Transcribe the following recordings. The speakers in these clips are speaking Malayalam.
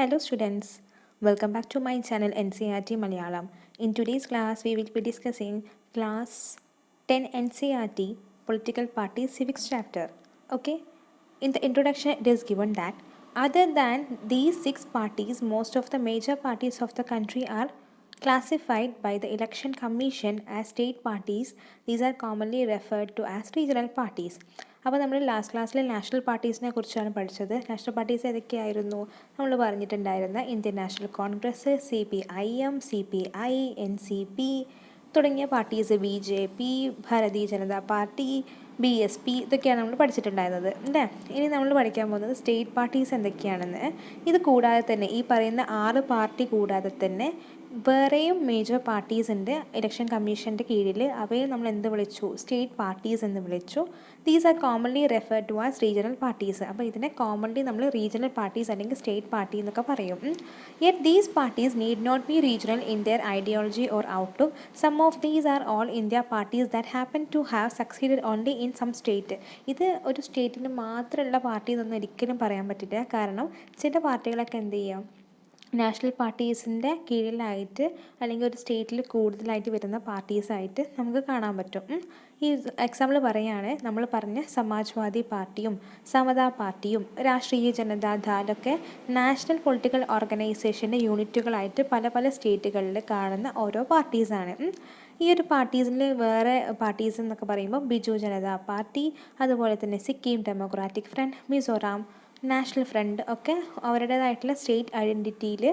Hello students, welcome back to my channel NCERT Malayalam. In today's class, we will be discussing class 10 NCERT Political Party Civics chapter. Okay, in the introduction it is given that other than these 6 parties, most of the major parties of the country are classified by the Election Commission as state parties. These are commonly referred to as regional parties. അപ്പോൾ നമ്മൾ ലാസ്റ്റ് ക്ലാസ്സിൽ നാഷണൽ പാർട്ടീസിനെ കുറിച്ചാണ് പഠിച്ചത്. നാഷണൽ പാർട്ടീസ് ഏതൊക്കെയായിരുന്നു? നമ്മൾ പറഞ്ഞിട്ടുണ്ടായിരുന്ന Indian National Congress, CPIM, CPI, NCP തുടങ്ങിയ parties, BJP, Bharatiya Janata party, BSP ഇതൊക്കെയാണ് നമ്മൾ പഠിച്ചിട്ടുണ്ടായിരുന്നത് അല്ലേ. ഇനി നമ്മൾ പഠിക്കാൻ പോകുന്നത് സ്റ്റേറ്റ് പാർട്ടീസ് എന്തൊക്കെയാണെന്ന്. ഇത് കൂടാതെ തന്നെ ഈ പറയുന്ന 6 പാർട്ടി കൂടാതെ തന്നെ വേറെയും മേജർ പാർട്ടീസ് ഉണ്ട് ഇലക്ഷൻ കമ്മീഷൻ്റെ കീഴിൽ. അവയെ നമ്മൾ എന്ത് വിളിച്ചു? സ്റ്റേറ്റ് പാർട്ടീസ് എന്ന് വിളിച്ചു. These are commonly referred to as regional parties. അപ്പോൾ ഇതിനെ കോമൺലി നമ്മൾ റീജിയണൽ പാർട്ടീസ് അല്ലെങ്കിൽ സ്റ്റേറ്റ് പാർട്ടി എന്നൊക്കെ പറയും. Yet these parties need not be regional in their ideology or outlook. Some of these are all India parties that happen to have succeeded only in some state. ഇത് ഒരു സ്റ്റേറ്റിന് മാത്രമുള്ള പാർട്ടി എന്നൊന്നും ഒരിക്കലും പറയാൻ പറ്റില്ല. കാരണം ചില പാർട്ടികളൊക്കെ എന്ത് ചെയ്യാം, നാഷണൽ പാർട്ടീസിൻ്റെ കീഴിലായിട്ട് അല്ലെങ്കിൽ ഒരു സ്റ്റേറ്റിൽ കൂടുതലായിട്ട് വരുന്ന പാർട്ടീസായിട്ട് നമുക്ക് കാണാൻ പറ്റും. ഈ എക്സാമ്പിൾ പറയുകയാണ്, നമ്മൾ പറഞ്ഞ സമാജ്വാദി പാർട്ടിയും സമതാ പാർട്ടിയും രാഷ്ട്രീയ ജനതാ ദാലൊക്കെ നാഷണൽ പൊളിറ്റിക്കൽ ഓർഗനൈസേഷൻ്റെ യൂണിറ്റുകളായിട്ട് പല പല സ്റ്റേറ്റുകളിൽ കാണുന്ന ഓരോ പാർട്ടീസാണ്. ഈ ഒരു പാർട്ടീസിൽ വേറെ പാർട്ടീസ് എന്നൊക്കെ പറയുമ്പോൾ ബിജു ജനതാ പാർട്ടി, അതുപോലെ തന്നെ Sikkim democratic front, Mizoram national front ഒക്കെ അവരുടേതായിട്ടുള്ള സ്റ്റേറ്റ് ഐഡൻറ്റിറ്റിയിൽ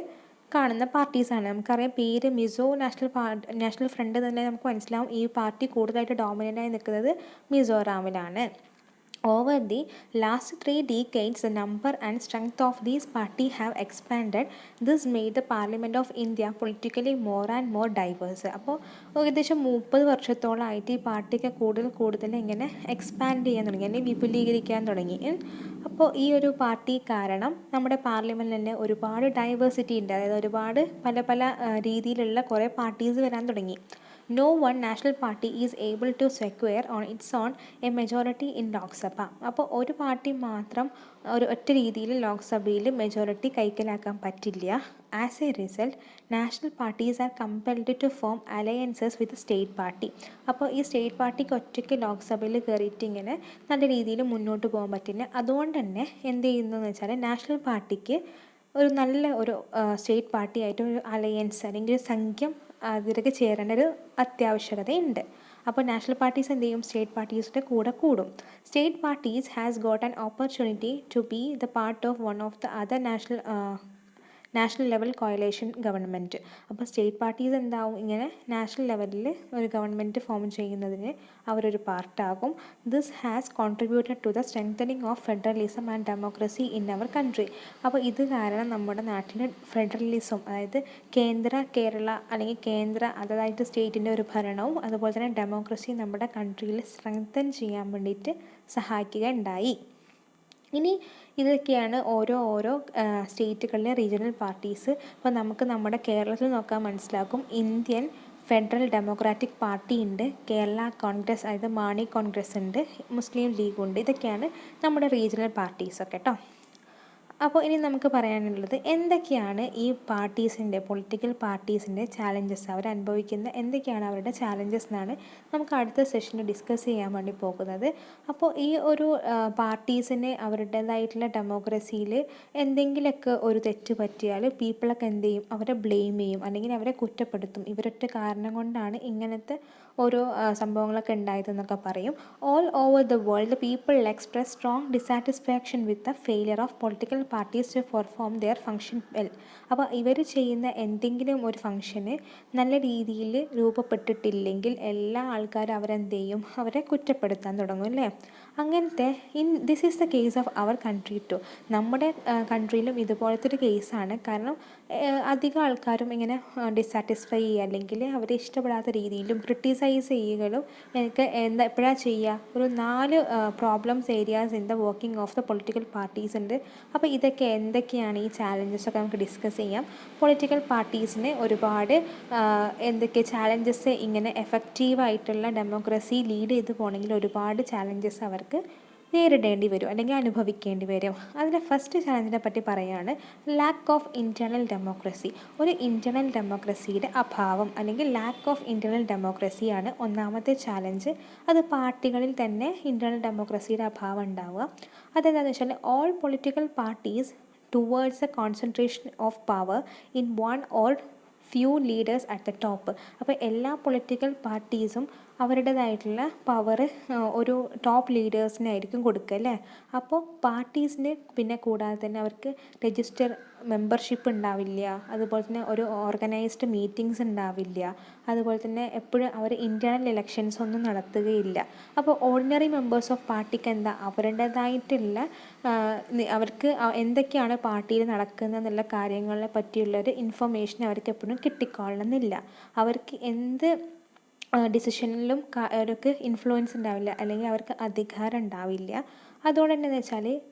കാണുന്ന പാർട്ടീസാണ്. നമുക്കറിയാം പേര് മിസോ നാഷണൽ ഫ്രണ്ട് തന്നെ നമുക്ക് മനസ്സിലാവും. ഈ പാർട്ടി കൂടുതലായിട്ട് ഡോമിനൻ്റായി നിൽക്കുന്നത് മിസോറാമിലാണ്. Over the last 3 decades, the number and strength of these parties have expanded. This made the Parliament of India politically more and more diverse. അപ്പോൾ ഏകദേശം 30 വർഷത്തോളമായിട്ട് ഈ പാർട്ടിക്ക് കൂടുതൽ ഇങ്ങനെ എക്സ്പാൻഡ് ചെയ്യാൻ തുടങ്ങി, അല്ലെങ്കിൽ വിപുലീകരിക്കാൻ തുടങ്ങി. അപ്പോൾ ഈ ഒരു പാർട്ടി കാരണം നമ്മുടെ പാർലമെൻറ്റിൽ തന്നെ ഒരുപാട് ഡൈവേഴ്സിറ്റി ഉണ്ട്. അതായത് ഒരുപാട് പല പല രീതിയിലുള്ള കുറേ പാർട്ടീസ് വരാൻ തുടങ്ങി. No one national party is able to secure on its own a majority in Lok Sabha. അപ്പോൾ ഒരു പാർട്ടി മാത്രം ഒറ്റ രീതിയിൽ ലോക്സഭയിൽ മെജോറിറ്റി കൈക്കലാക്കാൻ പറ്റില്ല. As a result national parties are compelled to form alliances with state party. അപ്പോൾ ഈ സ്റ്റേറ്റ് പാർട്ടിക്ക് ഒറ്റയ്ക്ക് ലോക്സഭയിൽ കയറിയിട്ട് ഇങ്ങനെ നല്ല രീതിയിൽ മുന്നോട്ട് പോകാൻ പറ്റില്ല. അതുകൊണ്ട് തന്നെ എന്ത് ചെയ്യുന്നതെന്ന് വെച്ചാൽ നാഷണൽ പാർട്ടിക്ക് ഒരു നല്ല ഒരു സ്റ്റേറ്റ് പാർട്ടിയായിട്ട് ഒരു അലയൻസ് അല്ലെങ്കിൽ ഒരു സംഖ്യം അതിലേക്ക് ചേരേണ്ട ഒരു അത്യാവശ്യകതയുണ്ട്. അപ്പോൾ നാഷണൽ പാർട്ടീസ് എന്ത് ചെയ്യും? സ്റ്റേറ്റ് പാർട്ടീസിൻ്റെ കൂടെ കൂടും. State parties has got an opportunity to be the part of one of the other national level coalition government. അപ്പോൾ സ്റ്റേറ്റ് പാർട്ടീസ് എന്താവും, ഇങ്ങനെ നാഷണൽ ലെവലിൽ ഒരു ഗവൺമെൻറ് ഫോം ചെയ്യുന്നതിന് അവരൊരു പാർട്ടാകും. This has contributed to the strengthening of federalism and democracy in our country. അപ്പോൾ ഇത് കാരണം നമ്മുടെ നാട്ടിൽ ഫെഡറലിസം, അതായത് കേരള അല്ലെങ്കിൽ അതായത് സ്റ്റേറ്റിൻ്റെ ഒരു ഭരണവും അതുപോലെ തന്നെ ഡെമോക്രസി നമ്മുടെ കൺട്രിയിൽ സ്ട്രെങ്തൻ ചെയ്യാൻ വേണ്ടിയിട്ട് സഹായിക്കുകയുണ്ടായി. ഇനി ഇതൊക്കെയാണ് ഓരോ സ്റ്റേറ്റുകളിലെ റീജിയണൽ പാർട്ടീസ്. അപ്പോൾ നമുക്ക് നമ്മുടെ കേരളത്തിൽ നോക്കാൻ മനസ്സിലാക്കും. ഇന്ത്യൻ ഫെഡറൽ ഡെമോക്രാറ്റിക് പാർട്ടി ഉണ്ട്, കേരള കോൺഗ്രസ് അതായത് മാണി കോൺഗ്രസ് ഉണ്ട്, മുസ്ലിം ലീഗ് ഉണ്ട്. ഇതൊക്കെയാണ് നമ്മുടെ റീജിയണൽ പാർട്ടീസൊക്കെ കേട്ടോ. അപ്പോൾ ഇനി നമുക്ക് പറയാനുള്ളത് എന്തൊക്കെയാണ് ഈ പൊളിറ്റിക്കൽ പാർട്ടീസിൻ്റെ ചാലഞ്ചസ്, അവരനുഭവിക്കുന്ന എന്തൊക്കെയാണ് അവരുടെ ചാലഞ്ചസ് എന്നാണ് നമുക്ക് അടുത്ത സെഷനിൽ ഡിസ്കസ് ചെയ്യാൻ വേണ്ടി പോകുന്നത്. അപ്പോൾ ഈ ഒരു പാർട്ടീസിന് അവരുടേതായിട്ടുള്ള ഡെമോക്രസിയിൽ എന്തെങ്കിലുമൊക്കെ ഒരു തെറ്റ് പറ്റിയാൽ പീപ്പിളൊക്കെ എന്ത് ചെയ്യും? അവരെ ബ്ലെയിം ചെയ്യും അല്ലെങ്കിൽ അവരെ കുറ്റപ്പെടുത്തും. ഇവരൊറ്റ കാരണം കൊണ്ടാണ് ഇങ്ങനത്തെ ഓരോ സംഭവങ്ങളൊക്കെ ഉണ്ടായതെന്നൊക്കെ പറയും. All over the world people express strong dissatisfaction with the failure of political parties to perform their function well. അപ്പോൾ ഇവർ ചെയ്യുന്ന എന്തെങ്കിലും ഒരു ഫങ്ഷന് നല്ല രീതിയിൽ രൂപപ്പെട്ടിട്ടില്ലെങ്കിൽ എല്ലാ ആൾക്കാരും അവരെന്ത് ചെയ്യും? അവരെ കുറ്റപ്പെടുത്താൻ തുടങ്ങും അല്ലേ. അങ്ങനത്തെ this is the case of our country too. നമ്മുടെ കൺട്രിയിലും ഇതുപോലത്തെ ഒരു കേസാണ്. കാരണം അധികം ആൾക്കാരും ഇങ്ങനെ ഡിസാറ്റിസ്ഫൈ ചെയ്യുക അല്ലെങ്കിൽ അവരെ ഇഷ്ടപ്പെടാത്ത രീതിയിലും ക്രിട്ടിസൈസ് ചെയ്യുകയും എനിക്ക് എപ്പോഴാണ് ചെയ്യുക? ഒരു 4 problems areas in the working of the political parties ഉണ്ട്. അപ്പോൾ ഇതൊക്കെ എന്തൊക്കെയാണ് ഈ ചാലഞ്ചസൊക്കെ നമുക്ക് ഡിസ്കസ് ചെയ്യാം. പൊളിറ്റിക്കൽ പാർട്ടീസിന് ഒരുപാട് എന്തൊക്കെ ചാലഞ്ചസ്, ഇങ്ങനെ എഫക്റ്റീവായിട്ടുള്ള ഡെമോക്രസി ലീഡ് ചെയ്ത് പോകണമെങ്കിൽ ഒരുപാട് ചാലഞ്ചസ് അവർക്ക് നേരിടേണ്ടി വരും അല്ലെങ്കിൽ അനുഭവിക്കേണ്ടി വരും. അതിൻ്റെ ഫസ്റ്റ് ചലഞ്ചിനെ പറ്റി പറയുകയാണ് ലാക്ക് ഓഫ് ഇൻറ്റേർണൽ ഡെമോക്രസി. ഒരു ഇൻറ്റേർണൽ ഡെമോക്രസിയുടെ അഭാവം അല്ലെങ്കിൽ ലാക്ക് ഓഫ് ഇൻറ്റേർണൽ ഡെമോക്രസിയാണ് ഒന്നാമത്തെ ചാലഞ്ച്. അത് പാർട്ടികളിൽ തന്നെ ഇൻറ്റേർണൽ ഡെമോക്രസിയുടെ അഭാവം ഉണ്ടാവുക. അതെന്താണെന്ന് വെച്ചാൽ all political parties towards A concentration of power in one or few leaders at the top. അപ്പോൾ എല്ലാ പൊളിറ്റിക്കൽ പാർട്ടീസും അവരുടേതായിട്ടുള്ള പവർ ഒരു ടോപ്പ് ലീഡേഴ്സിനായിരിക്കും കൊടുക്കുക അല്ലേ. അപ്പോൾ പാർട്ടീസിന് പിന്നെ കൂടാതെ തന്നെ അവർക്ക് രജിസ്റ്റർ മെമ്പർഷിപ്പ് ഉണ്ടാവില്ല, അതുപോലെ തന്നെ ഒരു ഓർഗനൈസ്ഡ് മീറ്റിങ്സ് ഉണ്ടാവില്ല, അതുപോലെ തന്നെ എപ്പോഴും അവർ ഇൻറ്റേർണൽ ഇലക്ഷൻസ് ഒന്നും നടത്തുകയില്ല. അപ്പോൾ ഓർഡിനറി മെമ്പേഴ്സ് ഓഫ് പാർട്ടിക്ക് എന്താ അവരുടേതായിട്ടുള്ള അവർക്ക് എന്തൊക്കെയാണ് പാർട്ടിയിൽ നടക്കുന്നതെന്നുള്ള കാര്യങ്ങളെ പറ്റിയുള്ളൊരു ഇൻഫർമേഷൻ അവർക്ക് എപ്പോഴും കിട്ടിക്കൊള്ളണമെന്നില്ല. അവർക്ക് എന്ത് ഡിസിഷനിലും അവർക്ക് ഇൻഫ്ലുവൻസ് ഉണ്ടാവില്ല അല്ലെങ്കിൽ അവർക്ക് അധികാരം ഉണ്ടാവില്ല. അതുകൊണ്ട് തന്നെ എന്ന് വെച്ചാൽ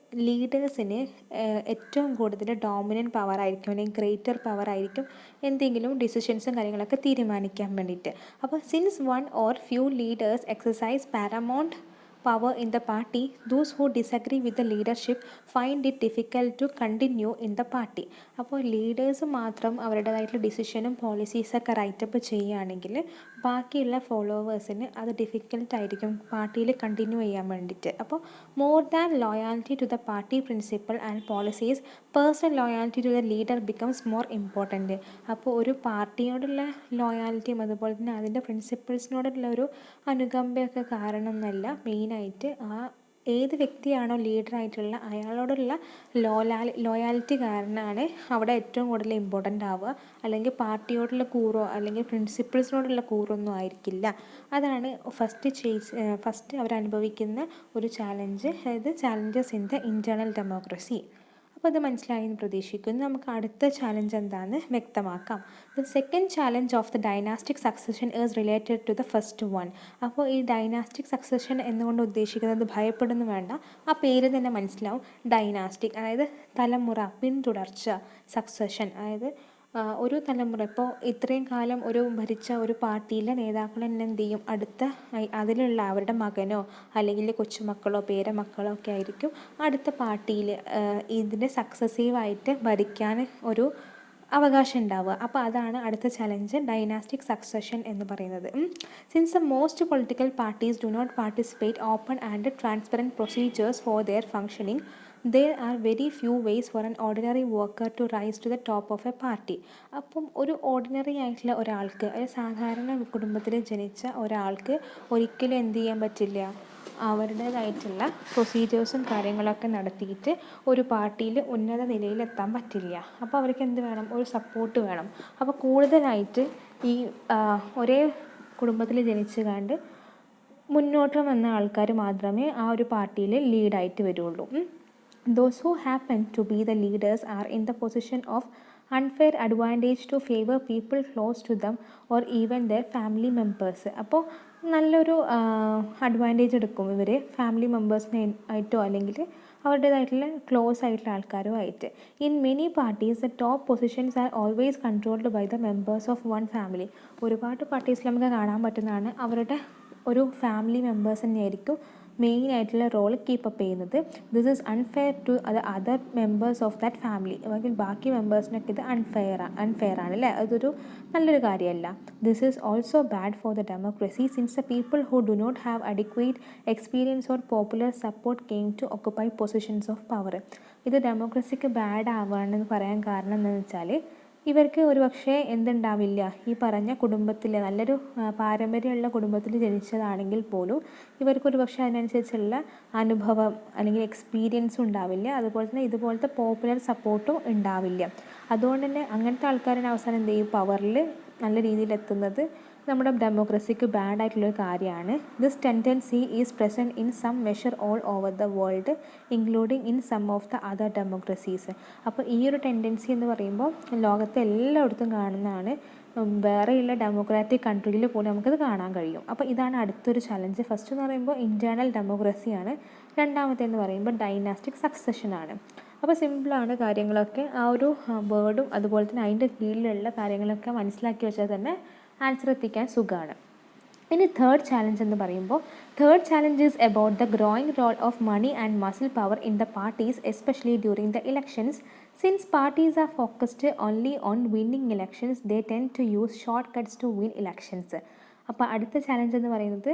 ലീഡേഴ്സിന് ഏറ്റവും കൂടുതൽ ഡോമിനൻറ്റ് പവർ ആയിരിക്കും അല്ലെങ്കിൽ ഗ്രേറ്റർ പവർ ആയിരിക്കും എന്തെങ്കിലും ഡിസിഷൻസും കാര്യങ്ങളൊക്കെ തീരുമാനിക്കാൻ വേണ്ടിയിട്ട്. അപ്പോൾ since one or few leaders exercise paramount power in the party, those who disagree with the leadership find it difficult to continue in the party. അപ്പോൾ ലീഡേഴ്സ് മാത്രം അവരുടേതായിട്ടുള്ള ഡിസിഷനും പോളിസീസൊക്കെ റൈറ്റപ്പ് ചെയ്യുകയാണെങ്കിൽ ബാക്കിയുള്ള ഫോളോവേഴ്സിന് അത് ഡിഫിക്കൽട്ടായിരിക്കും പാർട്ടിയിൽ കണ്ടിന്യൂ ചെയ്യാൻ വേണ്ടിയിട്ട്. അപ്പോൾ more than loyalty to the party principle and policies personal loyalty to the leader becomes more important. അപ്പോൾ ഒരു പാർട്ടിയോടുള്ള ലോയാലിറ്റിയും അതുപോലെ തന്നെ അതിൻ്റെ പ്രിൻസിപ്പിൾസിനോടുള്ള ഒരു അനുകമ്പയൊക്കെ കാരണം എന്നല്ല, മെയിനായിട്ട് ഏത് വ്യക്തിയാണോ ലീഡറായിട്ടുള്ള അയാളോടുള്ള ലോയാലിറ്റി കാരണമാണ് അവിടെ ഏറ്റവും കൂടുതൽ ഇമ്പോർട്ടൻ്റ് ആവുക. അല്ലെങ്കിൽ പാർട്ടിയോടുള്ള കൂറോ അല്ലെങ്കിൽ പ്രിൻസിപ്പിൾസിനോടുള്ള കൂറൊന്നും ആയിരിക്കില്ല. അതാണ് ഫസ്റ്റ് അവരനുഭവിക്കുന്ന ഒരു ചാലഞ്ച്, അതായത് challenges in the internal democracy. അപ്പോൾ അത് മനസ്സിലായെന്ന് പ്രതീക്ഷിക്കുന്നു. നമുക്ക് അടുത്ത ചാലഞ്ച് എന്താണെന്ന് വ്യക്തമാക്കാം. The second challenge of the dynastic succession is related to the first one. അപ്പോൾ ഈ ഡൈനാസ്റ്റിക് സക്സഷൻ എന്നുകൊണ്ട് ഉദ്ദേശിക്കുന്നത് ഭയപ്പെടുന്നു വേണ്ട, ആ പേര് തന്നെ മനസ്സിലാവും. ഡൈനാസ്റ്റിക് അതായത് തലമുറ, പിന്തുടർച്ച. സക്സഷൻ അതായത് ഒരു തലമുറ, ഇപ്പോൾ ഇത്രയും കാലം ഭരിച്ച ഒരു പാർട്ടിയിലെ നേതാക്കൾ തന്നെ എന്ത് ചെയ്യും, അതിലുള്ള അവരുടെ മകനോ അല്ലെങ്കിൽ കൊച്ചുമക്കളോ പേരമക്കളോ ഒക്കെ ആയിരിക്കും അടുത്ത പാർട്ടിയിൽ ഇതിൻ്റെ സക്സസീവായിട്ട് ഭരിക്കാൻ ഒരു അവകാശം ഉണ്ടാവുക. അപ്പോൾ അതാണ് അടുത്ത ചലഞ്ച്, ഡൈനാസ്റ്റിക് സക്സഷൻ എന്ന് പറയുന്നത്. Since the most political parties do not participate open and transparent procedures for their functioning, there are very few ways for an ordinary worker to rise to the top of a party. അപ്പം ഒരു ഓർഡിനറി ആയിട്ടുള്ള ഒരാൾക്ക്, ഒരു സാധാരണ കുടുംബത്തിൽ ജനിച്ച ഒരാൾക്ക് ഒരിക്കലും എന്ത് ചെയ്യാൻ പറ്റില്ല, അവരുടേതായിട്ടുള്ള പ്രൊസീജിയേഴ്സും കാര്യങ്ങളൊക്കെ നടത്തിയിട്ട് ഒരു പാർട്ടിയിൽ ഉന്നത നിലയിലെത്താൻ പറ്റില്ല. അപ്പോൾ അവർക്ക് എന്ത് വേണം, ഒരു സപ്പോർട്ട് വേണം. അപ്പോൾ കൂടുതലായിട്ട് ഈ ഒരേ കുടുംബത്തിൽ ജനിച്ചു കണ്ട് മുന്നോട്ട് വന്ന ആൾക്കാർ മാത്രമേ ആ ഒരു പാർട്ടിയിൽ ലീഡായിട്ട് വരുള്ളൂ. Those who happen to be the leaders are in the position of unfair advantage to favor people close to them or even their family members. അപ്പോൾ നല്ലൊരു അഡ്വാൻറ്റേജ് എടുക്കും ഇവർ ഫാമിലി മെമ്പേഴ്സിനെ ആയിട്ടോ അല്ലെങ്കിൽ അവരുടേതായിട്ടുള്ള ക്ലോസ് ആയിട്ടുള്ള ആൾക്കാരും ആയിട്ട്. In many parties the top positions are always controlled by the members of one family. ഒരുപാട് പാർട്ടീസിൽ നമുക്ക് കാണാൻ പറ്റുന്നതാണ് അവരുടെ ഒരു ഫാമിലി മെമ്പേഴ്സ് തന്നെയായിരിക്കും മെയിൻ ആയിട്ടുള്ള റോൾ കീപ്പപ്പ് ചെയ്യുന്നത്. This is unfair to other members of that family. അല്ലെങ്കിൽ ബാക്കി മെമ്പേഴ്സിനൊക്കെ ഇത് അൺഫെയർ ആണ് അല്ലേ, അതൊരു നല്ലൊരു കാര്യമല്ല. This is also bad for the democracy since the people who do not have adequate experience or popular support came to occupy positions of power. ഇത് ഡെമോക്രസിക്ക് ബാഡ് ആവുകയാണെന്ന് പറയാൻ കാരണം എന്താണെന്ന് വെച്ചാൽ ഇവർക്ക് ഒരുപക്ഷെ എന്തുണ്ടാവില്ല, ഈ പറഞ്ഞ കുടുംബത്തിൽ നല്ലൊരു പാരമ്പര്യമുള്ള കുടുംബത്തിൽ ജനിച്ചതാണെങ്കിൽ പോലും ഇവർക്കൊരു പക്ഷേ അതിനനുസരിച്ചുള്ള അനുഭവം അല്ലെങ്കിൽ എക്സ്പീരിയൻസും ഉണ്ടാവില്ല, അതുപോലെ തന്നെ ഇതുപോലത്തെ പോപ്പുലർ സപ്പോർട്ടും ഉണ്ടാവില്ല. അതുകൊണ്ട് തന്നെ അങ്ങനത്തെ ആൾക്കാരാണ് അവസാനം എന്ത് ചെയ്യും, പവറിൽ നല്ല രീതിയിലെത്തുന്നത്. നമ്മുടെ ഡെമോക്രസിക്ക് ബാഡ് ആയിട്ടുള്ളൊരു കാര്യമാണ്. This tendency is present in some measure all over the world including in some of the other democracies. അപ്പോൾ ഈ ഒരു ടെൻഡൻസി എന്ന് പറയുമ്പോൾ ലോകത്തെ എല്ലായിടത്തും കാണുന്നതാണ്. വേറെയുള്ള ഡെമോക്രാറ്റിക് കൺട്രിയിൽ പോലും നമുക്കത് കാണാൻ കഴിയും. അപ്പോൾ ഇതാണ് അടുത്തൊരു ചലഞ്ച്. ഫസ്റ്റ് എന്ന് പറയുമ്പോൾ ഇൻറ്റേർണൽ ഡെമോക്രസിയാണ്, രണ്ടാമത്തേന്ന് പറയുമ്പോൾ ഡൈനാസ്റ്റിക് സക്സഷനാണ്. അപ്പോൾ സിമ്പിളാണ് കാര്യങ്ങളൊക്കെ, ആ ഒരു വേർഡും അതുപോലെ തന്നെ അതിൻ്റെ കീഴിലുള്ള കാര്യങ്ങളൊക്കെ മനസ്സിലാക്കി വെച്ചാൽ തന്നെ ആൻസർ എത്തിക്കാൻ സുഖമാണ്. ഇനി തേർഡ് ചാലഞ്ച് എന്ന് പറയുമ്പോൾ third challenge is about the growing role of money and muscle power in the parties especially during the elections. Since parties are focused only on winning elections they tend to use short cuts to win elections. അപ്പോൾ അടുത്ത ചാലഞ്ച് എന്ന് പറയുന്നത്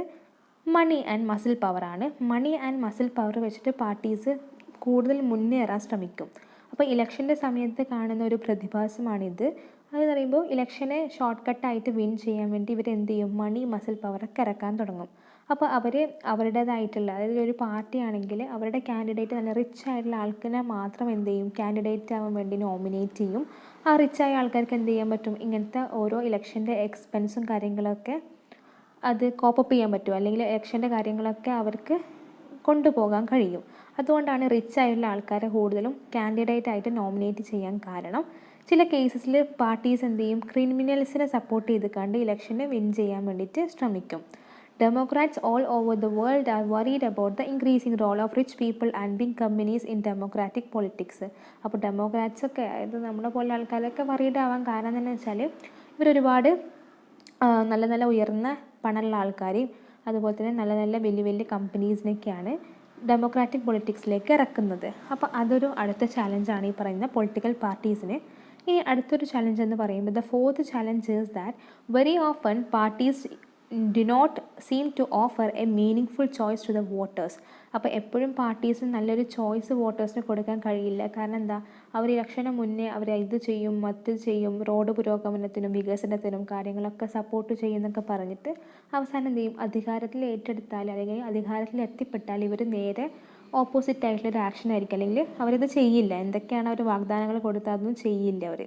മണി ആൻഡ് മസിൽ പവറാണ്. മണി ആൻഡ് മസിൽ പവർ വെച്ചിട്ട് പാർട്ടീസ് കൂടുതൽ മുന്നേറാൻ ശ്രമിക്കും. അപ്പോൾ ഇലക്ഷൻ്റെ സമയത്ത് കാണുന്ന ഒരു പ്രതിഭാസമാണിത്. അതെന്ന് പറയുമ്പോൾ ഇലക്ഷനെ ഷോർട്ട് കട്ടായിട്ട് വിൻ ചെയ്യാൻ വേണ്ടി ഇവർ എന്ത് ചെയ്യും, മണി മസിൽ പവറൊക്കെ ഇറക്കാൻ തുടങ്ങും. അപ്പോൾ അവർ അവരുടേതായിട്ടുള്ള, അതായത് ഒരു പാർട്ടി ആണെങ്കിൽ അവരുടെ കാൻഡിഡേറ്റ് നല്ല റിച്ച് ആയിട്ടുള്ള ആൾക്കാരെ മാത്രം എന്ത് ചെയ്യും, കാൻഡിഡേറ്റ് ആവാൻ വേണ്ടി നോമിനേറ്റ് ചെയ്യും. ആ റിച്ചായ ആൾക്കാർക്ക് എന്ത് ചെയ്യാൻ പറ്റും, ഇങ്ങനത്തെ ഓരോ ഇലക്ഷൻ്റെ എക്സ്പെൻസും കാര്യങ്ങളൊക്കെ അത് കോപ്പപ്പ് ചെയ്യാൻ പറ്റും, അല്ലെങ്കിൽ ഇലക്ഷൻ്റെ കാര്യങ്ങളൊക്കെ അവർക്ക് കൊണ്ടുപോകാൻ കഴിയും. അതുകൊണ്ടാണ് റിച്ച് ആയിട്ടുള്ള ആൾക്കാരെ കൂടുതലും കാൻഡിഡേറ്റ് ആയിട്ട് നോമിനേറ്റ് ചെയ്യാൻ കാരണം. ചില കേസസിൽ പാർട്ടീസ് എന്ത് ചെയ്യും, ക്രിമിനൽസിനെ സപ്പോർട്ട് ചെയ്ത് കണ്ട് ഇലക്ഷനെ വിൻ ചെയ്യാൻ വേണ്ടിയിട്ട് ശ്രമിക്കും. Democrats all over the world are worried about the increasing role of rich people and big companies in democratic politics. അപ്പോൾ ഡെമോക്രാറ്റ്സ് ഒക്കെ, അതായത് നമ്മളെ പോലെ ആൾക്കാരൊക്കെ worried ആവാൻ കാരണം എന്താണെന്ന് വെച്ചാൽ ഇവരൊരുപാട് നല്ല നല്ല ഉയർന്ന പണമുള്ള ആൾക്കാരെയും അതുപോലെ തന്നെ നല്ല നല്ല വലിയ വലിയ കമ്പനീസിനൊക്കെയാണ് ഡെമോക്രാറ്റിക് പൊളിറ്റിക്സിലേക്ക് ഇറക്കുന്നത്. അപ്പോൾ അതൊരു അടുത്ത ചാലഞ്ചാണ് ഈ പറയുന്ന പൊളിറ്റിക്കൽ പാർട്ടീസിന്. ഇനി അടുത്തൊരു ചാലഞ്ച് എന്ന് പറയുമ്പോൾ the fourth challenge is that very often parties do not seem to offer a meaning choice to the voters. അപ്പോൾ എപ്പോഴും പാർട്ടീസിന് നല്ലൊരു ചോയ്സ് വോട്ടേഴ്സിന് കൊടുക്കാൻ കഴിയില്ല. കാരണം എന്താ, അവർ ഇലക്ഷന് മുന്നേ അവർ ഇത് ചെയ്യും മറ്റ് ചെയ്യും, റോഡ് പുരോഗമനത്തിനും വികസനത്തിനും കാര്യങ്ങളൊക്കെ സപ്പോർട്ട് ചെയ്യുന്നൊക്കെ പറഞ്ഞിട്ട് അവസാനം എന്ത് ചെയ്യും, അധികാരത്തിൽ ഏറ്റെടുത്താൽ അല്ലെങ്കിൽ അധികാരത്തിൽ എത്തിപ്പെട്ടാൽ ഇവർ നേരെ ഓപ്പോസിറ്റ് ആയിട്ടുള്ളൊരു ആക്ഷൻ ആയിരിക്കും, അല്ലെങ്കിൽ അവരിത് ചെയ്യില്ല. എന്തൊക്കെയാണ് അവർ വാഗ്ദാനങ്ങൾ കൊടുത്താൽ അതൊന്നും ചെയ്യില്ല അവർ.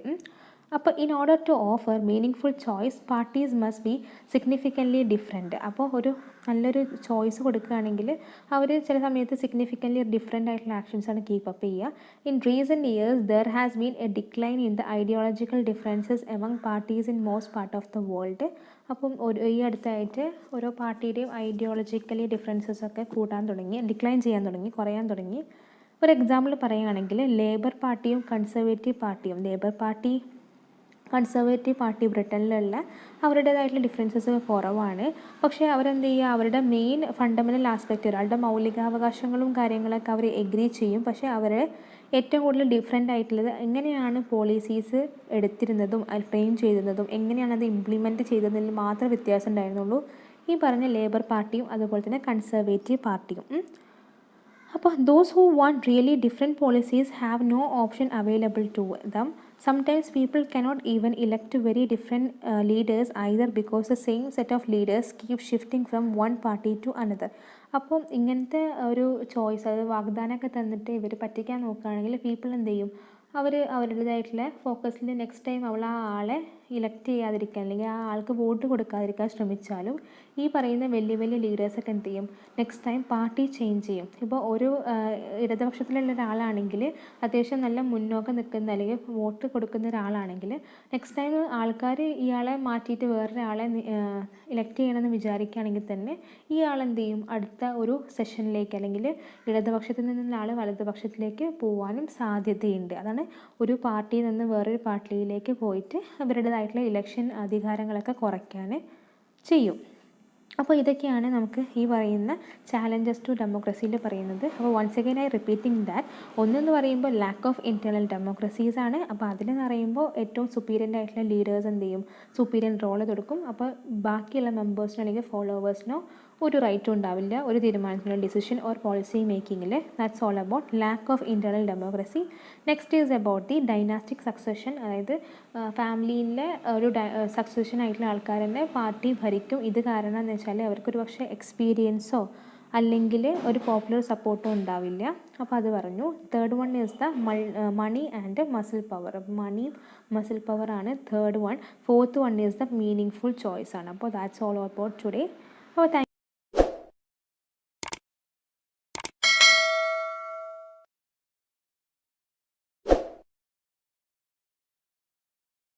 അപ്പോൾ in order to offer meaningful choice parties must be significantly different. അപ്പോൾ ഒരു നല്ലൊരു ചോയ്സ് കൊടുക്കുകയാണെങ്കിൽ അവർ ചില സമയത്ത് സിഗ്നിഫിക്കൻ്റ്ലി ഡിഫറെൻ്റ് ആയിട്ടുള്ള ആക്ഷൻസാണ് കീപ്പ് അപ്പ് ചെയ്യുക. In recent years there has been A decline in the ideological differences among parties in most part of the world. അപ്പം ഈ അടുത്തായിട്ട് ഓരോ പാർട്ടിയുടെയും ഐഡിയോളജിക്കലി ഡിഫറൻസസ് ഒക്കെ കൂട്ടാൻ തുടങ്ങി, ഡിക്ലൈൻ ചെയ്യാൻ തുടങ്ങി, കുറയാൻ തുടങ്ങി. ഒരു എക്സാമ്പിൾ പറയുകയാണെങ്കിൽ ലേബർ പാർട്ടിയും കൺസർവേറ്റീവ് പാർട്ടിയും, കൺസർവേറ്റീവ് പാർട്ടി ബ്രിട്ടനിലുള്ള അവരുടേതായിട്ടുള്ള ഡിഫറൻസസ് കുറവാണ്. പക്ഷേ അവരെന്ത് ചെയ്യുക, അവരുടെ മെയിൻ ഫണ്ടമെൻ്റൽ ആസ്പെക്റ്റ്, ഒരാളുടെ മൗലികാവകാശങ്ങളും കാര്യങ്ങളൊക്കെ അവർ എഗ്രി ചെയ്യും. പക്ഷേ അവർ ഏറ്റവും കൂടുതൽ ഡിഫറെൻ്റ് ആയിട്ടുള്ളത് എങ്ങനെയാണ് പോളിസീസ് എടുത്തിരുന്നതും ഫ്രെയിം ചെയ്തിരുന്നതും എങ്ങനെയാണ് അത് ഇംപ്ലിമെൻറ്റ് ചെയ്തതിൽ മാത്രമേ വ്യത്യാസം ഉണ്ടായിരുന്നുള്ളൂ ഈ പറഞ്ഞ ലേബർ പാർട്ടിയും അതുപോലെ തന്നെ കൺസർവേറ്റീവ് പാർട്ടിയും. അപ്പോൾ those who want really different policies have no option available to them. Sometimes people cannot even elect very different leaders either because the same set of leaders keep shifting from one party to another. അപ്പം ഇങ്ങനത്തെ ഒരു ചോയ്സ്, അതായത് വാഗ്ദാനമൊക്കെ തന്നിട്ട് ഇവർ പറ്റിക്കാൻ നോക്കുകയാണെങ്കിൽ പീപ്പിൾ എന്ത് ചെയ്യും, അവർ അവരുടേതായിട്ടുള്ള ഫോക്കസിൽ നെക്സ്റ്റ് ടൈം ആ ആളെ ഇലക്ട് ചെയ്യാതിരിക്കാൻ അല്ലെങ്കിൽ ആ ആൾക്ക് വോട്ട് കൊടുക്കാതിരിക്കാൻ ശ്രമിച്ചാലും ഈ പറയുന്ന വലിയ വലിയ ലീഡേഴ്സൊക്കെ എന്ത് ചെയ്യും, നെക്സ്റ്റ് ടൈം പാർട്ടി ചേഞ്ച് ചെയ്യും. ഇപ്പോൾ ഒരു ഇടതുപക്ഷത്തിലുള്ള ഒരാളാണെങ്കിൽ അത്യാവശ്യം നല്ല മുന്നോക്കം നിൽക്കുന്ന അല്ലെങ്കിൽ വോട്ട് കൊടുക്കുന്ന ഒരാളാണെങ്കിൽ നെക്സ്റ്റ് ടൈം ആൾക്കാർ ഇയാളെ മാറ്റിയിട്ട് വേറൊരാളെ ഇലക്ട് ചെയ്യണമെന്ന് വിചാരിക്കുകയാണെങ്കിൽ തന്നെ ഈ ആളെന്ത് ചെയ്യും, അടുത്ത ഒരു സെഷനിലേക്ക് അല്ലെങ്കിൽ ഇടതുപക്ഷത്തിൽ നിന്നുള്ള ആൾ വലതുപക്ഷത്തിലേക്ക് പോകാനും സാധ്യതയുണ്ട്. അതാണ് ഒരു പാർട്ടിയിൽ നിന്ന് വേറൊരു പാർട്ടിയിലേക്ക് പോയിട്ട് അവരുടേതായിട്ടുള്ള ഇലക്ഷൻ അധികാരങ്ങളൊക്കെ കുറയ്ക്കാൻ ചെയ്യും. അപ്പോൾ ഇതൊക്കെയാണ് നമുക്ക് ഈ പറയുന്ന ചാലഞ്ചസ് ടു ഡെമോക്രസിയിൽ പറയുന്നത്. അപ്പോൾ once again I repeating that, ഒന്നെന്ന് പറയുമ്പോൾ ലാക്ക് ഓഫ് ഇൻറ്റേർണൽ ഡെമോക്രസീസ് ആണ്. അപ്പോൾ അതിലെന്ന് പറയുമ്പോൾ ഏറ്റവും സുപ്പീരിയൻ്റ് ആയിട്ടുള്ള ലീഡേഴ്സ് എന്ത് ചെയ്യും, സുപ്പീരിയൻ റോൾ കൊടുക്കും. അപ്പോൾ ബാക്കിയുള്ള മെമ്പേഴ്സിനോ അല്ലെങ്കിൽ ഫോളോവേഴ്സിനോ ഒരു റൈറ്റും ഉണ്ടാവില്ല ഒരു തീരുമാനത്തിനുള്ള ഡിസിഷൻ ഓർ പോളിസി മേക്കിങ്ങിൽ. That's all about lack of internal democracy. Next is about the dynastic succession, അതായത് ഫാമിലിയിലെ ഒരു സക്സഷൻ ആയിട്ടുള്ള ആൾക്കാരെന്നെ പാർട്ടി ഭരിക്കും. ഇത് കാരണം എന്ന് വെച്ചാൽ അവർക്കൊരു പക്ഷേ എക്സ്പീരിയൻസോ അല്ലെങ്കിൽ ഒരു പോപ്പുലർ സപ്പോർട്ടോ ഉണ്ടാവില്ല. അപ്പോൾ അത് പറഞ്ഞു. Third one is the money and muscle power. മണിയും മസിൽ പവറാണ് third one. Fourth one is the meaningful choice ആണ്. അപ്പോൾ ദാറ്റ്സ് ഓൾ അബൌട്ട് ടുഡേ. അപ്പോൾ